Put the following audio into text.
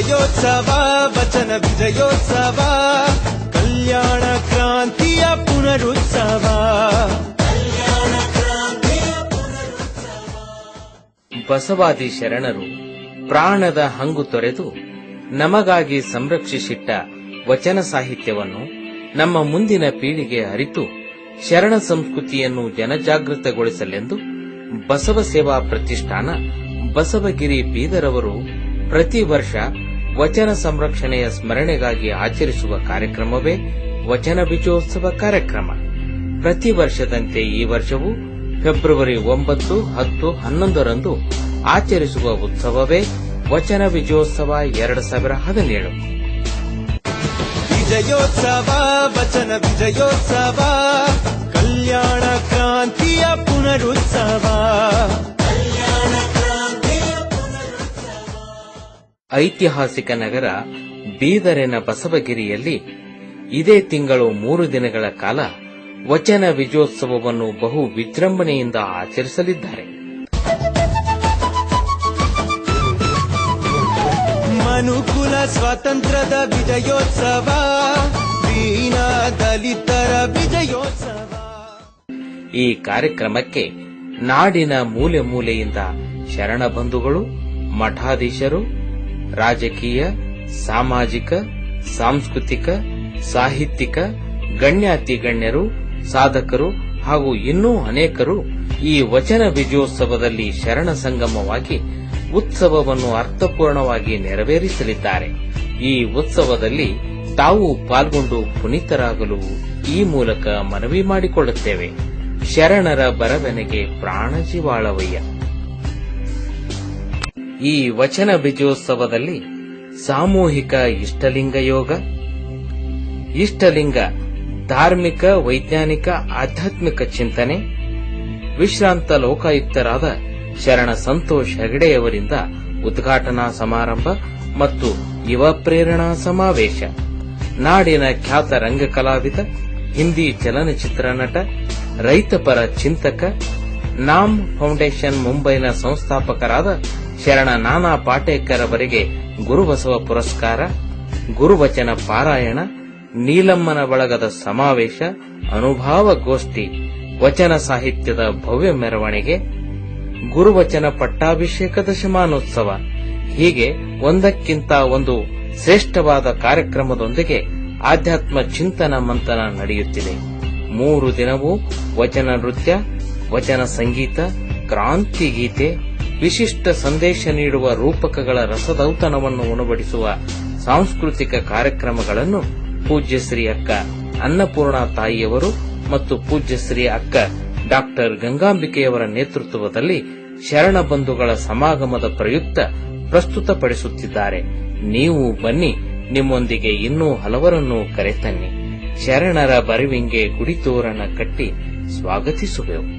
ವಿಜಯೋತ್ಸವ ವಚನ ವಿಜಯೋತ್ಸವ ಕಲ್ಯಾಣ ಕ್ರಾಂತಿಯ ಪುನರುತ್ಸವ. ಬಸವಾದಿ ಶರಣರು ಪ್ರಾಣದ ಹಂಗು ತೊರೆದು ನಮಗಾಗಿ ಸಂರಕ್ಷಿಸಿಟ್ಟ ವಚನ ಸಾಹಿತ್ಯವನ್ನು ನಮ್ಮ ಮುಂದಿನ ಪೀಳಿಗೆ ಅರಿತು ಶರಣ ಸಂಸ್ಕೃತಿಯನ್ನು ಜನಜಾಗೃತಗೊಳಿಸಲೆಂದು ಬಸವ ಸೇವಾ ಪ್ರತಿಷ್ಠಾನ ಬಸವಗಿರಿ ಬೀದರವರು ಪ್ರತಿ ವರ್ಷ ವಚನ ಸಂರಕ್ಷಣೆಯ ಸ್ಮರಣೆಗಾಗಿ ಆಚರಿಸುವ ಕಾರ್ಯಕ್ರಮವೇ ವಚನ ಬೀಜೋತ್ಸವ ಕಾರ್ಯಕ್ರಮ. ಪ್ರತಿ ವರ್ಷದಂತೆ ಈ ವರ್ಷವೂ ಫೆಬ್ರವರಿ 9, 10, 11ರಂದು ಆಚರಿಸುವ ಉತ್ಸವವೇ ವಚನ ಬೀಜೋತ್ಸವ 2017. ವಿಜಯೋತ್ಸವ ವಚನ ವಿಜಯೋತ್ಸವ ಕಲ್ಯಾಣ ಕ್ರಾಂತಿಯ ಪುನರುತ್ಸವ. ಐತಿಹಾಸಿಕ ನಗರ ಬೀದರಿನ ಬಸವಗಿರಿಯಲ್ಲಿ ಇದೇ ತಿಂಗಳು 3 ದಿನಗಳ ಕಾಲ ವಚನ ವಿಜಯೋತ್ಸವವನ್ನು ಬಹು ವಿಜೃಂಭಣೆಯಿಂದ ಆಚರಿಸಲಿದ್ದಾರೆ. ಮನುಕುಲ ಸ್ವಾತಂತ್ರ್ಯದ ವಿಜಯೋತ್ಸವ, ದೀನ ದಲಿತರ ವಿಜಯೋತ್ಸವ. ಈ ಕಾರ್ಯಕ್ರಮಕ್ಕೆ ನಾಡಿನ ಮೂಲೆ ಮೂಲೆಯಿಂದ ಶರಣ ಬಂಧುಗಳು, ಮಠಾಧೀಶರು, ರಾಜಕೀಯ, ಸಾಮಾಜಿಕ, ಸಾಂಸ್ಕೃತಿಕ, ಸಾಹಿತ್ಯಿಕ, ಗಣ್ಯಾತಿ ಗಣ್ಯರು, ಸಾಧಕರು ಹಾಗೂ ಇನ್ನೂ ಅನೇಕರು ಈ ವಚನ ವಿಜಯೋತ್ಸವದಲ್ಲಿ ಶರಣ ಸಂಗಮವಾಗಿ ಉತ್ಸವವನ್ನು ಅರ್ಥಪೂರ್ಣವಾಗಿ ನೆರವೇರಿಸಲಿದ್ದಾರೆ. ಈ ಉತ್ಸವದಲ್ಲಿ ತಾವು ಪಾಲ್ಗೊಂಡು ಪುನೀತರಾಗಲು ಈ ಮೂಲಕ ಮನವಿ ಮಾಡಿಕೊಳ್ಳುತ್ತೇವೆ. ಶರಣರ ಬರವಣಿಗೆ ಪ್ರಾಣ ಜೀವಾಳವಯ್ಯ. ಈ ವಚನ ಬೀಜೋತ್ಸವದಲ್ಲಿ ಸಾಮೂಹಿಕ ಇಷ್ಟಲಿಂಗ ಯೋಗ, ಇಷ್ಟಲಿಂಗ ಧಾರ್ಮಿಕ, ವೈಜ್ಞಾನಿಕ, ಆಧ್ಯಾತ್ಮಿಕ ಚಿಂತನೆ, ವಿಶ್ರಾಂತ ಲೋಕಾಯುಕ್ತರಾದ ಶರಣ ಸಂತೋಷ್ ಹೆಗಡೆಯವರಿಂದ ಉದ್ಘಾಟನಾ ಸಮಾರಂಭ ಮತ್ತು ಯುವ ಪ್ರೇರಣಾ ಸಮಾವೇಶ. ನಾಡಿನ ಖ್ಯಾತ ರಂಗ ಕಲಾವಿದ, ಹಿಂದಿ ಚಲನಚಿತ್ರ ನಟ, ರೈತಪರ ಚಿಂತಕ, ನಾಮ್ ಫೌಂಡೇಶನ್ ಮುಂಬೈನ ಸಂಸ್ಥಾಪಕರಾದ ಶರಣ ನಾನಾ ಪಾಟೇಕರ್ ಅವರಿಗೆ ಗುರುಬಸವ ಪುರಸ್ಕಾರ, ಗುರುವಚನ ಪಾರಾಯಣ, ನೀಲಮ್ಮನ ಬಳಗದ ಸಮಾವೇಶ, ಅನುಭಾವ ಗೋಷ್ಠಿ, ವಚನ ಸಾಹಿತ್ಯದ ಭವ್ಯ ಮೆರವಣಿಗೆ, ಗುರುವಚನ ಪಟ್ಟಾಭಿಷೇಕದ ಶಮಾನೋತ್ಸವ ಹೀಗೆ ಒಂದಕ್ಕಿಂತ ಒಂದು ಶ್ರೇಷ್ಠವಾದ ಕಾರ್ಯಕ್ರಮದೊಂದಿಗೆ ಆಧ್ಯಾತ್ಮ ಚಿಂತನ ಮಂಥನ ನಡೆಯುತ್ತಿದೆ. 3 ದಿನವೂ ವಚನ ನೃತ್ಯ, ವಚನ ಸಂಗೀತ, ಕ್ರಾಂತಿ ಗೀತೆ, ವಿಶಿಷ್ಟ ಸಂದೇಶ ನೀಡುವ ರೂಪಕಗಳ ರಸದೌತಣವನ್ನು ಉಣಬಡಿಸುವ ಸಾಂಸ್ಕೃತಿಕ ಕಾರ್ಯಕ್ರಮಗಳನ್ನು ಪೂಜ್ಯಶ್ರೀ ಅಕ್ಕ ಅನ್ನಪೂರ್ಣ ತಾಯಿಯವರು ಮತ್ತು ಪೂಜ್ಯಶ್ರೀ ಅಕ್ಕ ಡಾಕ್ಟರ್ ಗಂಗಾಂಬಿಕೆಯವರ ನೇತೃತ್ವದಲ್ಲಿ ಶರಣ ಬಂಧುಗಳ ಸಮಾಗಮದ ಪ್ರಯುಕ್ತ ಪ್ರಸ್ತುತಪಡಿಸುತ್ತಿದ್ದಾರೆ. ನೀವು ಬನ್ನಿ, ನಿಮ್ಮೊಂದಿಗೆ ಇನ್ನೂ ಹಲವರನ್ನು ಕರೆತನ್ನಿ. ಶರಣರ ಬರವಿಂಗೆ ಗುಡಿತೋರಣ ಕಟ್ಟಿ ಸ್ವಾಗತಿಸುವೆವು.